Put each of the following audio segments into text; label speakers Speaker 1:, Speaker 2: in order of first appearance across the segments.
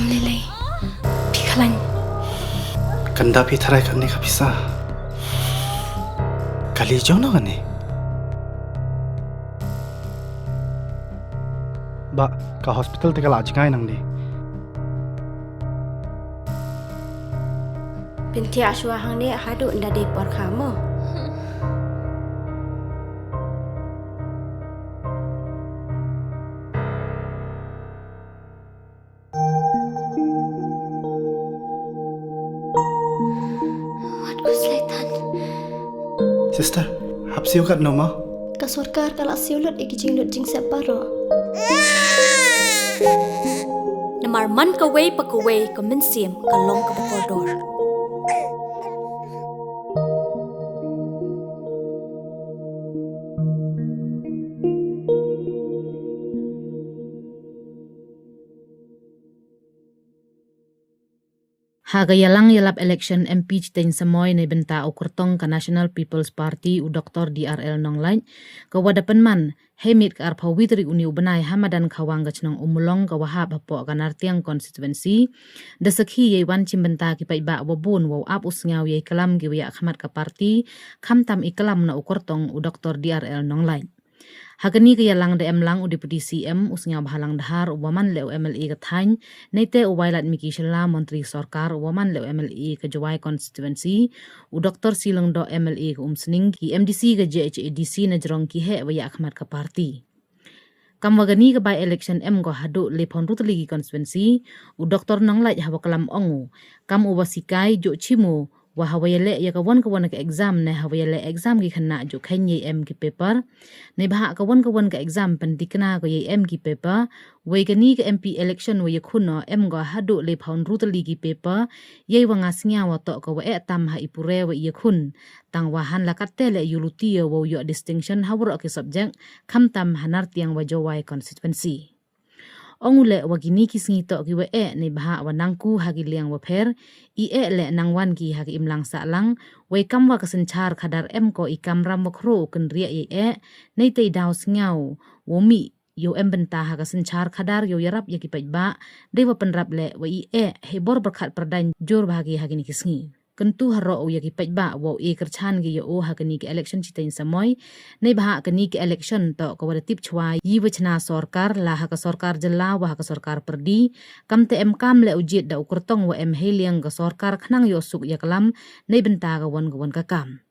Speaker 1: Lele, Pikalan.
Speaker 2: Kanda pitharai karne ka pisa. Kali jaw na gane. Ba ka hospital te kala ajngai nang ni.
Speaker 1: Binti aswa hang ni hadu nda de por khamo. What was laitan?
Speaker 2: Sister, hapsiu kat no ma.
Speaker 1: Ka sarkar kala siulut ikijing lut jing separo.
Speaker 3: Namar man ka way pa ka way ka minsim ka long ka bakordor.
Speaker 4: Hagayalang yalap election MP Chitain Samoy na benta o kurtong ka National People's Party u Dr. DRL Nonglay ka wadapan man hemit ka arpa witri uni ubanay hamadan kawanggat ng umulong ka wahab hapo ka nartiang constituency dasakhi yay wan chimbenta ki paiba wabun waw apus ngaw yay kalam giwaya khamat ka party kamtam ikalam na u kurtong u Dr. DRL Nonglay. Hagani kaya lang da lang u Deputy CM usngaw bahalang dahar u waman leo MLE ka thany naite u wailat Miki Shela Montri Sarkar u waman leo MLE ka Jawai constituency u Dr. Silong do MLE ka umsning ki MDC ka JHADC na jarong ki he waya akhmat ka party. Kam wagani ka by election go hadu lepon rutli constituency u Dr. Nonglay hawakalam ongu kam u wasikai jo chimu wa hawayale ya kawan ka exam na hawayale exam ki khana jo khanye M ki paper ne baha kawan ka exam pandikna ko ye M ki paper we gani ka MP election we yakhuno M go hadu le phaun rutali ki paper ye wanga singya wa to ko e tam ha ipure we yakhun tang wahan lakatte le yuluti wo yo distinction hawro ki subject khamtam hanar tiang wa Jawai constituency. Ongule wagini kisngi to ki we ne baha wanangku hagi liang wa pher i le nangwan ki hagi imlang sa lang we kam wa kasenchar khadar em ko i kamram wa khro kun ria nei te daw sngau wo mi yo em benta ha kasenchar khadar yo yarap ya ki paiba dewa penrap le we hebor berkhat perdan jor bagi hagi ni kisngi kentu haro o yaki paiba wo kerchan gi yo hagani ki election chitain samoy nei baha kani ki election to ko wada tip chwa yi wachna sarkar la ha ka sarkar jalla wa ha ka sarkar perdi kamte em kam le ujit da ukurtong wa em heliang ka sarkar khnang yo suk yaklam nei benta ga won ka kam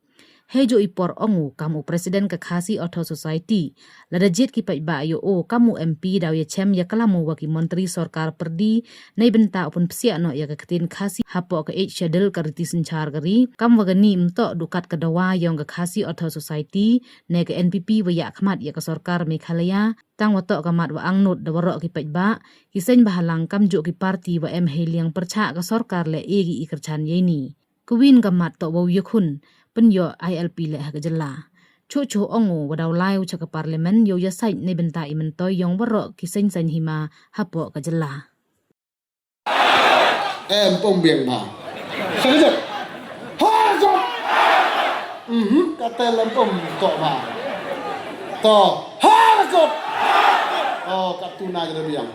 Speaker 4: hejo ipor ongu kamu presiden ka khasi auto society lada jet ki paiba yo kamu MP daw ya chem ya kalamu wa ki menteri sarkar perdi nei benta upun psia no ya ka ketin khasi hapo ka schedule ka riti senchar gari kam wagani mto dukat ka dawa yong ka khasi auto society ne ka NPP wa ya khmat ya ka sarkar Meghalaya tang wa to ka mat wa angnut da waro ki paiba kisen bahalang kam jo ki party wa em heliang percha ka sarkar le egi ikerchan yeni kuwin ka mat to wa yakhun penyo ILP le ha jalla chu ongo wadaw lai ucha ka parliament yo ya site ne benta imentoy yong waro kiseng san hima hapo ka jalla
Speaker 5: em pong biang ma sao được ha rồi cái tên là pong cọ ma to ha cọ cái tu na cái biang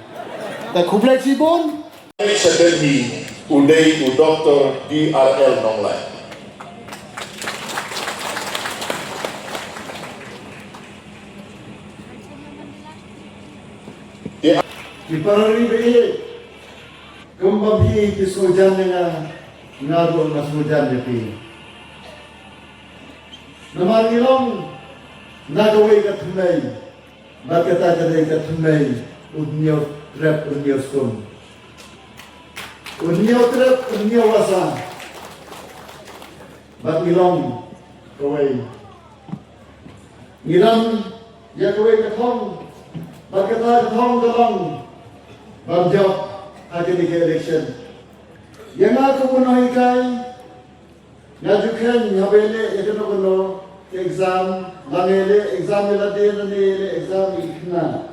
Speaker 5: แต่คุบเลยชีบน
Speaker 6: Sedhi Uday u Dr. DRL Nonglay.
Speaker 5: Di parari be kumbab hi kisojan nga ngado masmujan depi namar ilong nagaway ka tunay bakata kadai ka tunay unyo trap unyo skum unyo trap unyo wasa bak ilong kaway ngiram ya kaway ka thong bakata thong dalong Bamjok akhirnya ke election. Yang aku menahi kai, ngajukan ngabele itu nokono exam, langele exam melade nane exam ikna.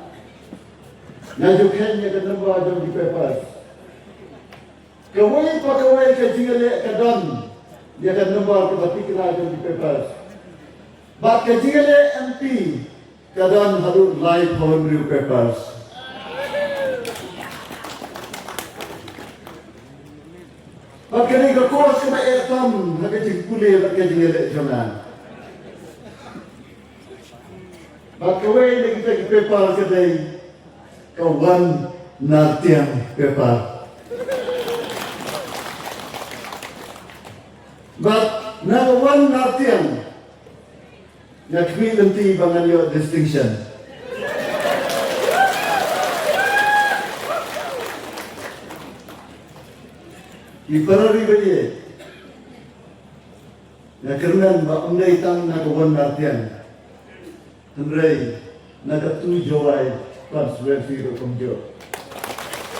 Speaker 5: Ngajukan yang kena buat di papers. Kawai pakawai kajingale kadon, dia kena buat kebatik kena di papers. Bak kajingale MP kadon harus live on papers. Bakal ke kos ke baik tam, nak jing kuliah bakal jing elok jangan. Bakal lagi kita paper kedai kawan nartiang paper. But kawan nartiang nak kami nanti bangan yo distinction. Iparari bayi, nak kerana bakundai tang nak kawan nartiang, henry nak tu jawai pas welfare komjo.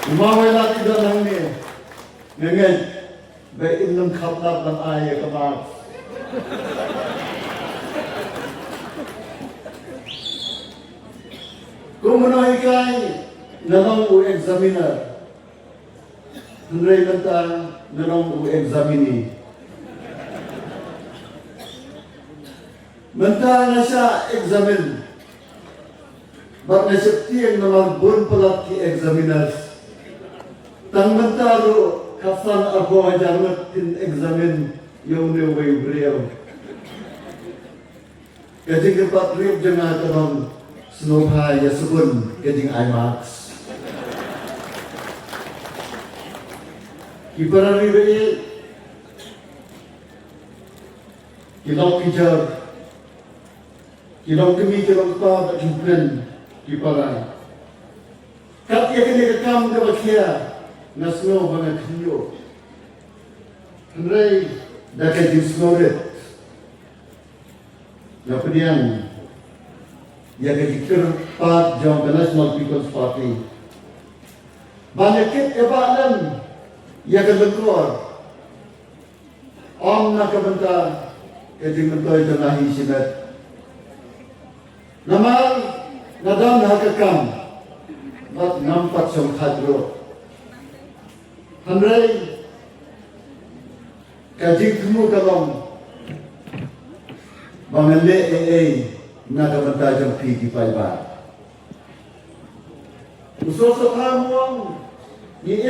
Speaker 5: Umawai lagi dalam ni, dengan baik ilmu khabar dan ayat kemat. Kau menaikkan nanong u examiner. Henry tentang nanong u examini. Mentang nasa examin. Bak nasa tiang namang bun pelat ki examiners. Tang mentaro kasan arbo ajarmat tin examin yung niway beriyaw. Kajing kepat riyok jengah tanong snobhay yasubun kajing IMAX. Iparari bayi kilau kijar kilau kami kilau pa tak jumpen kiparan kat ya kini rekam ke bakia nasno bangat hiyo henry dah kajing snoret napedian ya kajing kerpat jawab National People's Party banyak kit ebalan ya kelengkor om nak kebentar kajing mentoy tenahi sinat namal nadam hakakam bat nampak som khadro handrai kajing temu kalong bangale nak kebentar jam pi pai ba usoso kamuang ni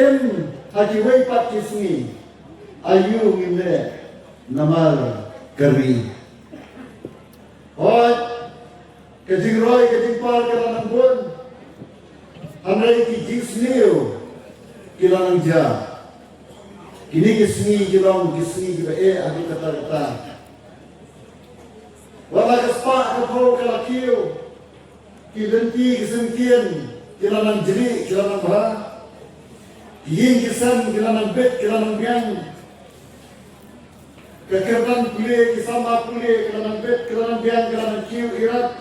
Speaker 5: Haji wei pat kisni ayu ngine namal kari. Oi kajing roy kajing par kalanang bun. Hamrai ki jisniu kilanang ja. Kini kisni kilong kisni kiba agi kata. Wala kaspa kapo kalakiu. Kilenti kisengkian kilanang jeli kilanang bah. Yin kisan kilanang bet kilanang biang kekerban kuliah kisama kuliah kilanang bet kilanang biang kilanang kiu irat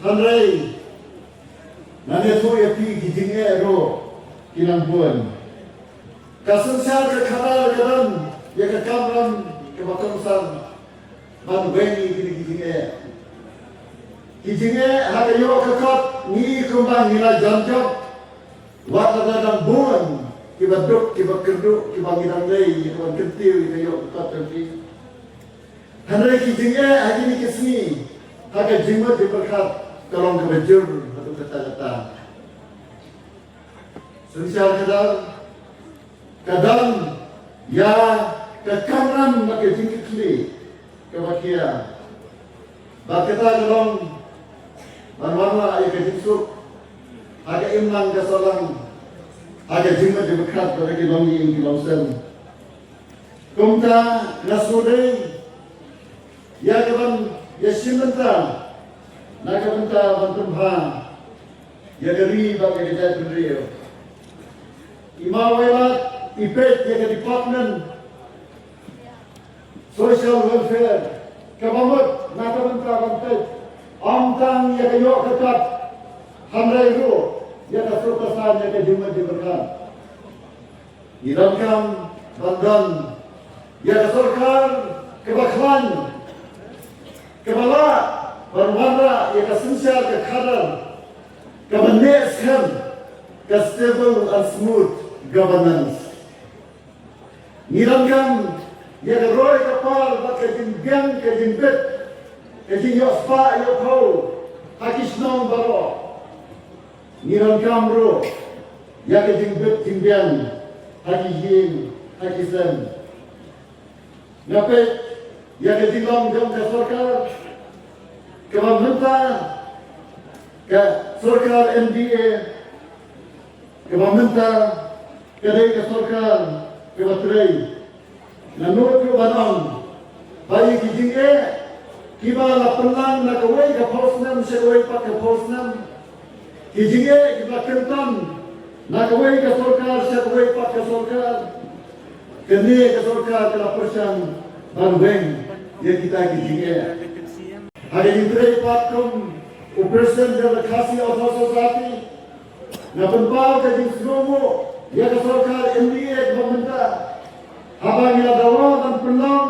Speaker 5: handrai nane tu ya pi gijinge ro kilang buan kasun syar ke khabar garam ya ke kamram ke bakamsan man beni gijinge hakayo kakot ni kumbang nila jamjok waktu dalam bulan kita duduk, kita kerduk, kita ngilang lay, kita kentil, kita yuk tetap terti. Henry kijingnya hari ini kesini, harga jimat diberkat tolong kebejur atau kata-kata. Sensial kadang ya kekamran pakai jingkit li kebakia. Bakita tolong mana ayah kejingsuk. Agak imlang ke seorang agak jimat diberkat pada kilongi yang kilongsen. Kumta nasudai ya kawan ya simenta nak kabenta bantumha ya dari bagi kita berdiri. Imawelat ipet ya ke department social welfare kabamut nak kabenta bantet amtang ya ke yok ketat hamrai ru ya kasut kesan ya ke jimat diberkat. Iramkam bandan ya kesorkar kebaklan kebala berwarna ya kesensial ke kadar kemeneskan ke stable and smooth governance. Iramkam ya ke roy kapal bak kejimbiang kejimbet kejinyospa ya kau hakisnong baro. Niram kamro ya ke jingbiang hagi yin hakisem. Ngape yang ketinggalan jom ke sorkar, kememinta ke sorkar MDA, kememinta ke sorkar kebatrai. Nanut ke banang, bayi kijinge, kiba la penang na kawai ke posnam sekawai pak ke posnam, kijinge kiba kentan na kawai ke sorkar sekawai pak ke sorkar, kene ke sorkar ke lapersan banweng yang kita kijinge. Hari ini pak kum upresen jala khasi auto society, na penpau ke jinsromo, ya ke sorkar MDA kememinta. Abang yang dawa dan pelang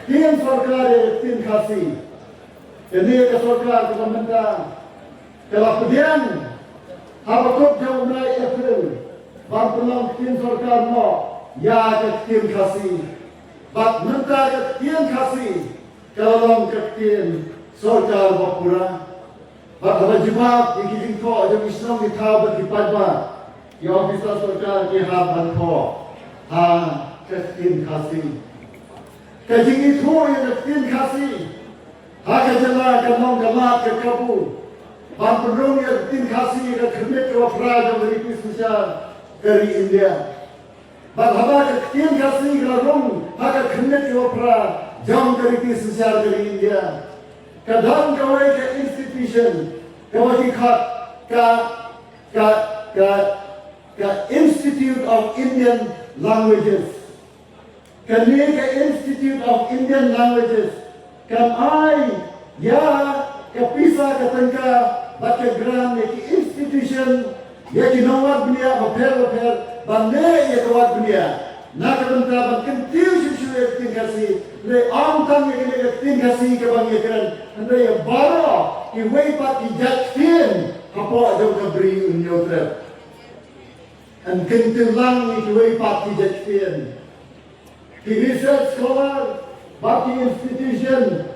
Speaker 5: tim sorkar tim kasih. Ini ke sorkar kememinta kalau pedian habakut jauh mulai April dan pelang tim sorkar mo ya ke tim kasih. Bat minta ke tim kasih kalau ke tim sorkar Bapura. Bat ada jemaat yang kijing ko jam Islam di tabat di Padma. Ya officer sorkar ke haban ko. Kestin kasih, kajing itu yang kestin kasih, hak jala kamong kamat ke kabu, bamperung yang kestin kasih ke kernet ke wafra dari Indonesia dari India, bahwa kestin kasih ke larung hak kernet ke wafra jauh dari Indonesia dari India, kadang kawai ke institution, kawai ke Institute of Indian Languages. Kami ke Institute of Indian Languages, kami kepisah ke tengah baca gram ke institution ya kinawat dunia bapel bandai ya kawat dunia. Nak bentar banken tiu susu ektin kasih, le amtang ya kene ektin kasih ke bangikran, anda ya baru ki weipat ki jatkin apa jauh keberi unyotrep. An kentulang ki weipat ki jatkin. Ki research scholar, baki institution,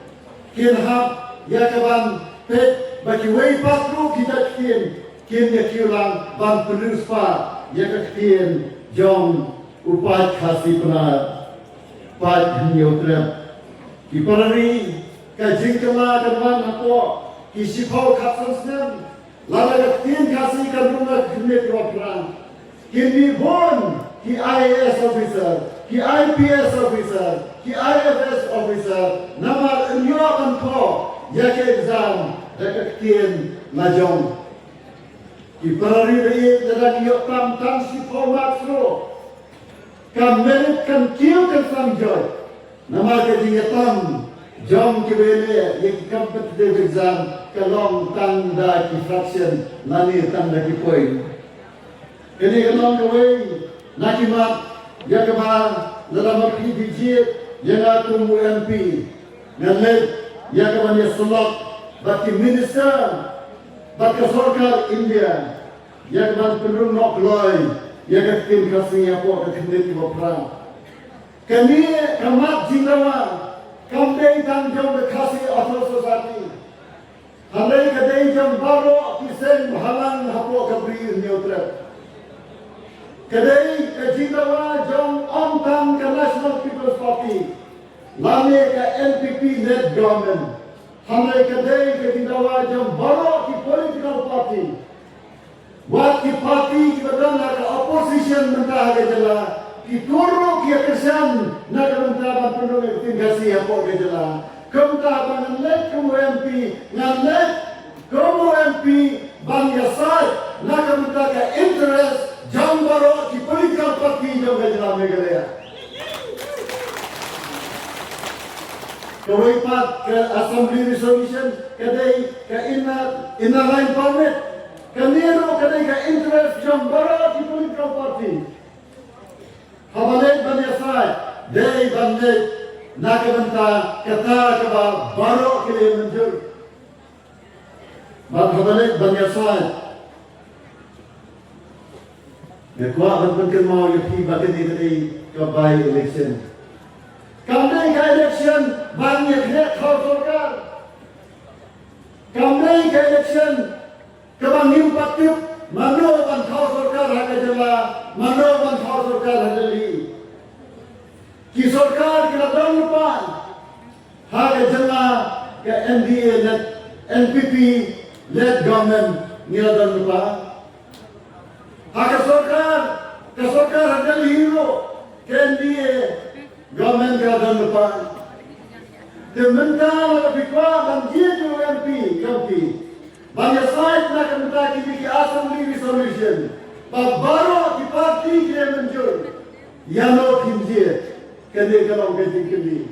Speaker 5: kin hap, ya kaban pet, baki way patru kita kin ya kiulang ban penulis pa, ya kin jom upat khasi penar, pat nyotrep. Ki parari, ka jingkala kanwan apo, ki sipau kapsasnem, lala kin khasi kanunga kine propran, kin bi bon, ki IAS officer, ki IPS officer, ki IFS officer, nama enyokan ko, ya ke exam, dekat kien najong. Ki parari rei dalam yok tam si format ro, kam merit kam kiu kam samjoy, nama ke jingatam, jom ke bele, ye competitive exam, kalong tanda ki fraction, nani tanda ki point. Ini kalong kawai, nakimat. Ya kemana dalam PDG yang aku MP ngalet ya kemana selok bagi minister bagi sorkar India ya kemana penurun nok loy ya ketim kasih apa ketim di bawah kami kamat jinawa kami tanggung kasih asal society handai kadai jam baru kisen halang hapo kabri neutra kedai kejinawa jom omtam ke National People's Party, lame ke NPP led government, hamai kedai kejinawa jom baru ki political party, buat ki party ki badana ke opposition mentah ke jela, ki turu ki kesan nak mentah penuh tingasi apa ke jela, kemtah bangan led kamu MP, ngan kamu MP bang yasai nak mentah ke interest. Jam baru di political party jam kerja Meghalaya. Kawai pat ke assembly resolution kadai ke inner line permit kaniro kadai ke interest jam baru di political party. Habalet banyasai day bandit nakabanta kata kaba baru kile menjur. Habalet banyasai Kuat berpikir mau yang bagian ini ke by election. Kami ke election banyak net kau sorkar. Kami ke election kebangin patut mano ban kau sorkar ada jela, mano ban kau sorkar ada li. Ki sarkar kena tahun depan harga jemaah ke NDA led NPP led government nila tahun depan. Harga sarkar harga hero ke NDA government nila tahun depan. Tementang lebih kuat dan jitu MP. Banyak side nak kena kini assembly resolution. Baru di parti dia muncul. Yang kimje kene kalau kene.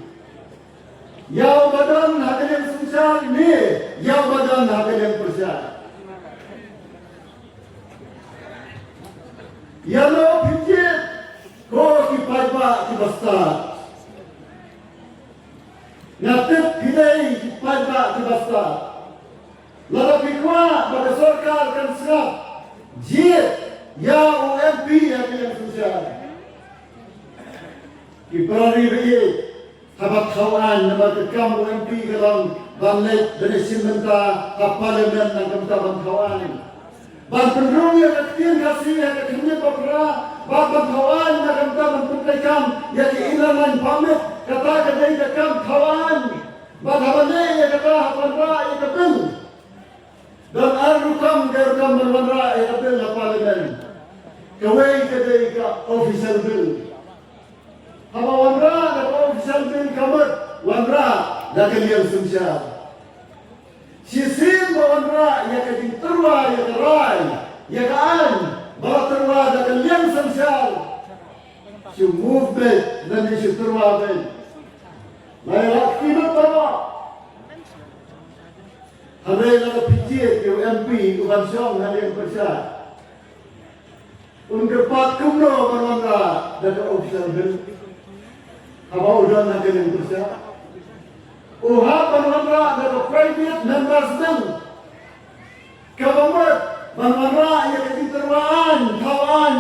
Speaker 5: Yang badan hak yang sosial ni, yang badan hak yang persial. Yang kimje ko kipaiba kibasta. Natip pilih kipaiba kibasta. Lalu pikwa pada sarkar kan serap. Jid ya UMP hak yang sosial. Ibrahim ini habat kawan nama tekam UMP kalau banglet dan simenta parlimen dan kementerian kawan. Ban penduduk yang ketian kasih yang ketian papra, ban kawan dan kementerian pentekam yang diilangan pamit kata kedai tekam kawan. Ban habannya yang kata habanra yang keteng. Dan arukam berwanra yang keteng parlimen. Kawai kedai ke official bill. Apa wanra dan official bill kamat wanra dan kalian sumsya. Sisim wanra yang keding terwa yang kerai yang kaan bawa terwa dan kalian sumsya. Si movement dan si terwa ben. Layak tidak terwa. Hari nak pikir ke MP bukan song hari yang besar. Untuk pat kumno wanra dan official bill. Apa udah nak yang besar? Uhap banwanra dari private members dan government banwanra yang keterwaan kawan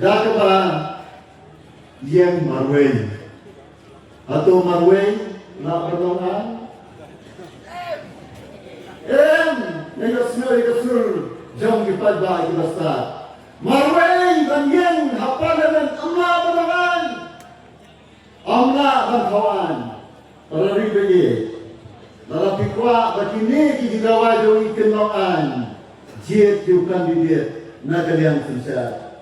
Speaker 5: dakwah yang marway atau marway nak berdoa. Yang semua jom kita baik basta marway dan yang hafal dan amla berdoa. Amla dan kawan, para ribeye, dalam pikwa begini kita gawai doi kenaan, jiat tu kandidat nak kalian susah.